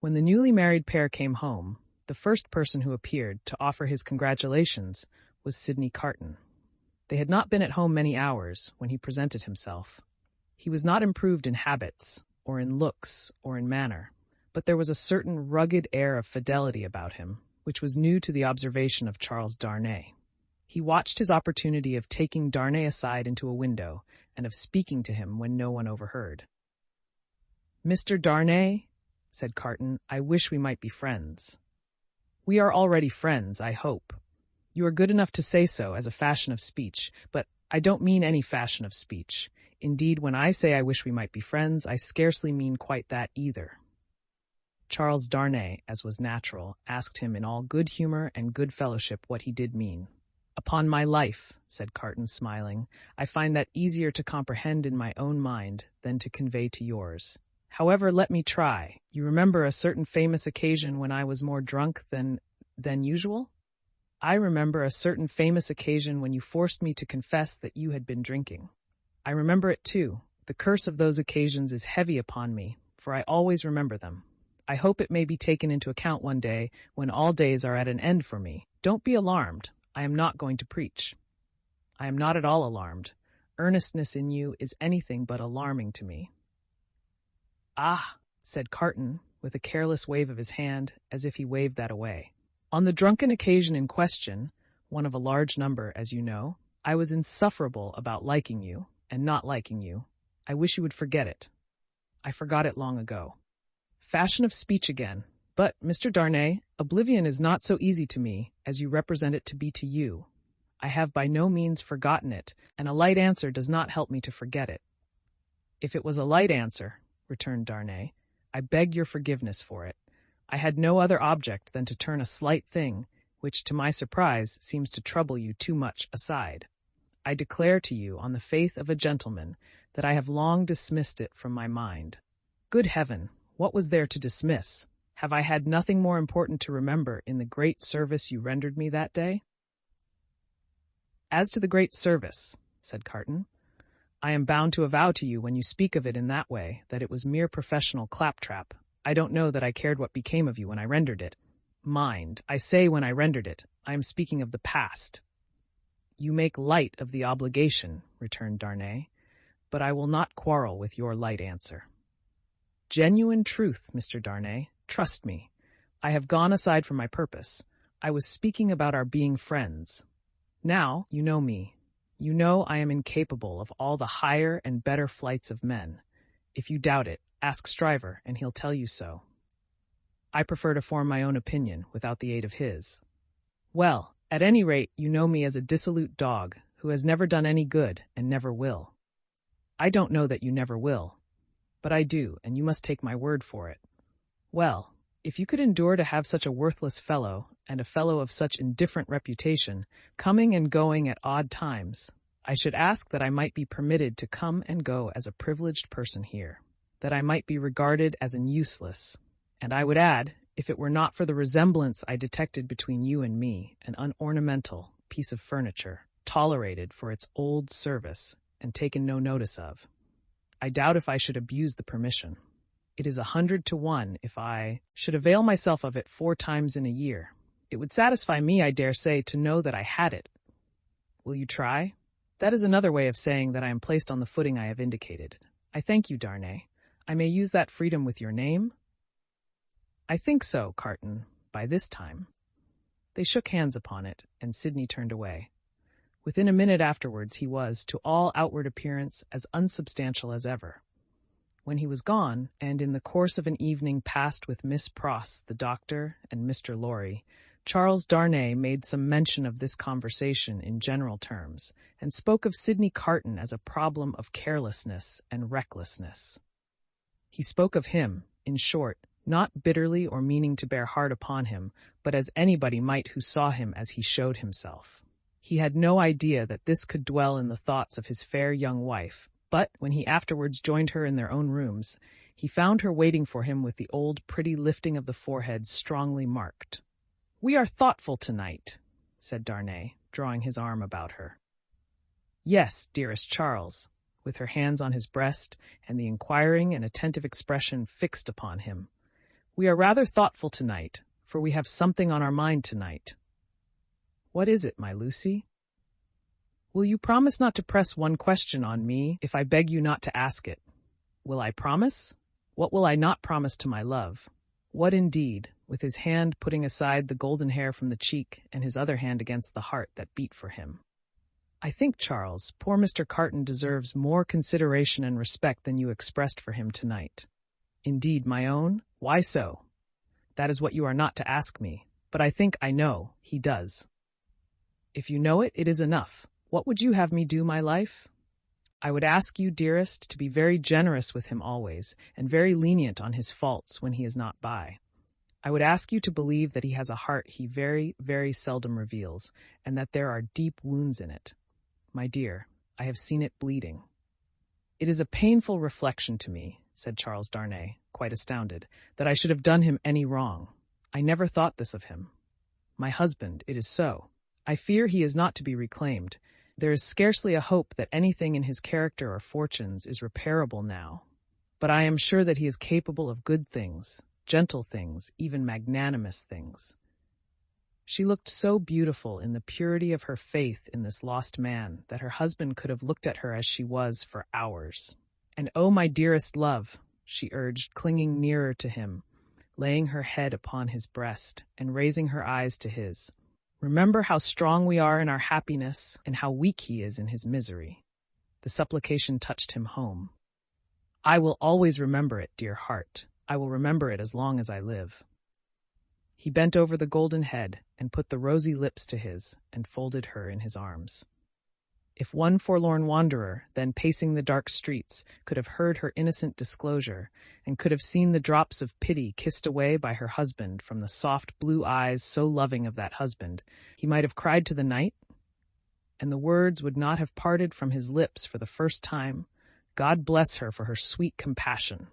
When the newly married pair came home, the first person who appeared to offer his congratulations was Sidney Carton. They had not been at home many hours when he presented himself. He was not improved in habits, or in looks, or in manner, but there was a certain rugged air of fidelity about him, which was new to the observation of Charles Darnay. He watched his opportunity of taking Darnay aside into a window and of speaking to him when no one overheard. "Mr. Darnay," said Carton, "I wish we might be friends." "We are already friends, I hope. You are good enough to say so as a fashion of speech, but I don't mean any fashion of speech. Indeed, when I say I wish we might be friends, I scarcely mean quite that either." Charles Darnay, as was natural, asked him in all good humor and good fellowship what he did mean. "Upon my life," said Carton, smiling, "I find that easier to comprehend in my own mind than to convey to yours. However, let me try. You remember a certain famous occasion when I was more drunk than usual?" "I remember a certain famous occasion when you forced me to confess that you had been drinking." "I remember it too. The curse of those occasions is heavy upon me, for I always remember them. I hope it may be taken into account one day when all days are at an end for me. Don't be alarmed. I am not going to preach." "I am not at all alarmed. Earnestness in you is anything but alarming to me." "Ah," said Carton, with a careless wave of his hand, as if he waved that away. "On the drunken occasion in question, one of a large number, as you know, I was insufferable about liking you and not liking you. I wish you would forget it." "I forgot it long ago." Fashion of speech again. "But, Mr. Darnay, oblivion is not so easy to me as you represent it to be to you. I have by no means forgotten it, and a light answer does not help me to forget it." "If it was a light answer," returned Darnay, "I beg your forgiveness for it. I had no other object than to turn a slight thing, which to my surprise seems to trouble you too much, aside. I declare to you, on the faith of a gentleman, that I have long dismissed it from my mind." "Good heaven, what was there to dismiss? Have I had nothing more important to remember in the great service you rendered me that day?" "As to the great service," said Carton, "I am bound to avow to you when you speak of it in that way that it was mere professional claptrap. I don't know that I cared what became of you when I rendered it. Mind, I say when I rendered it. I am speaking of the past." "You make light of the obligation," returned Darnay, "but I will not quarrel with your light answer." "Genuine truth, Mr. Darnay. Trust me. I have gone aside from my purpose. I was speaking about our being friends. Now, you know me. You know I am incapable of all the higher and better flights of men. If you doubt it, ask Stryver, and he'll tell you so. I prefer to form my own opinion without the aid of his. Well, at any rate, you know me as a dissolute dog who has never done any good and never will. I don't know that you never will, but I do, and you must take my word for it. Well, if you could endure to have such a worthless fellow, and a fellow of such indifferent reputation, coming and going at odd times, I should ask that I might be permitted to come and go as a privileged person here, that I might be regarded as an useless, and I would add, if it were not for the resemblance I detected between you and me, an unornamental piece of furniture, tolerated for its old service, and taken no notice of. I doubt if I should abuse the permission. It is 100 to 1 if I should avail myself of it 4 times in a year. It would satisfy me, I dare say, to know that I had it. Will you try? That is another way of saying that I am placed on the footing I have indicated. I thank you, Darnay. I may use that freedom with your name?" "I think so, Carton, by this time." They shook hands upon it, and Sidney turned away. Within a minute afterwards he was, to all outward appearance, as unsubstantial as ever. When he was gone, and in the course of an evening passed with Miss Pross, the doctor, and Mr. Lorry, Charles Darnay made some mention of this conversation in general terms, and spoke of Sidney Carton as a problem of carelessness and recklessness. He spoke of him, in short, not bitterly or meaning to bear hard upon him, but as anybody might who saw him as he showed himself. He had no idea that this could dwell in the thoughts of his fair young wife, but when he afterwards joined her in their own rooms, he found her waiting for him with the old pretty lifting of the forehead strongly marked. "We are thoughtful tonight," said Darnay, drawing his arm about her. "Yes, dearest Charles," with her hands on his breast and the inquiring and attentive expression fixed upon him. We are rather thoughtful tonight, for we have something on our mind tonight. What is it, my Lucy? Will you promise not to press one question on me if I beg you not to ask it? Will I promise? What will I not promise to my love? What indeed, with his hand putting aside the golden hair from the cheek and his other hand against the heart that beat for him. I think, Charles, poor Mr. Carton deserves more consideration and respect than you expressed for him tonight. Indeed, my own, why so? That is what you are not to ask me, but I think I know he does. If you know it, it is enough. What would you have me do, my life? I would ask you, dearest, to be very generous with him always, and very lenient on his faults when he is not by. I would ask you to believe that he has a heart he very, very seldom reveals, and that there are deep wounds in it. My dear, I have seen it bleeding. It is a painful reflection to me, said Charles Darnay, quite astounded, that I should have done him any wrong. I never thought this of him. My husband, it is so. I fear he is not to be reclaimed. There is scarcely a hope that anything in his character or fortunes is repairable now. But I am sure that he is capable of good things, gentle things, even magnanimous things. She looked so beautiful in the purity of her faith in this lost man that her husband could have looked at her as she was for hours. And oh, my dearest love, she urged, clinging nearer to him, laying her head upon his breast and raising her eyes to his. Remember how strong we are in our happiness and how weak he is in his misery. The supplication touched him home. I will always remember it, dear heart. I will remember it as long as I live. He bent over the golden head and put the rosy lips to his and folded her in his arms. If one forlorn wanderer, then pacing the dark streets, could have heard her innocent disclosure, and could have seen the drops of pity kissed away by her husband from the soft blue eyes so loving of that husband, he might have cried to the night, and the words would not have parted from his lips for the first time, God bless her for her sweet compassion.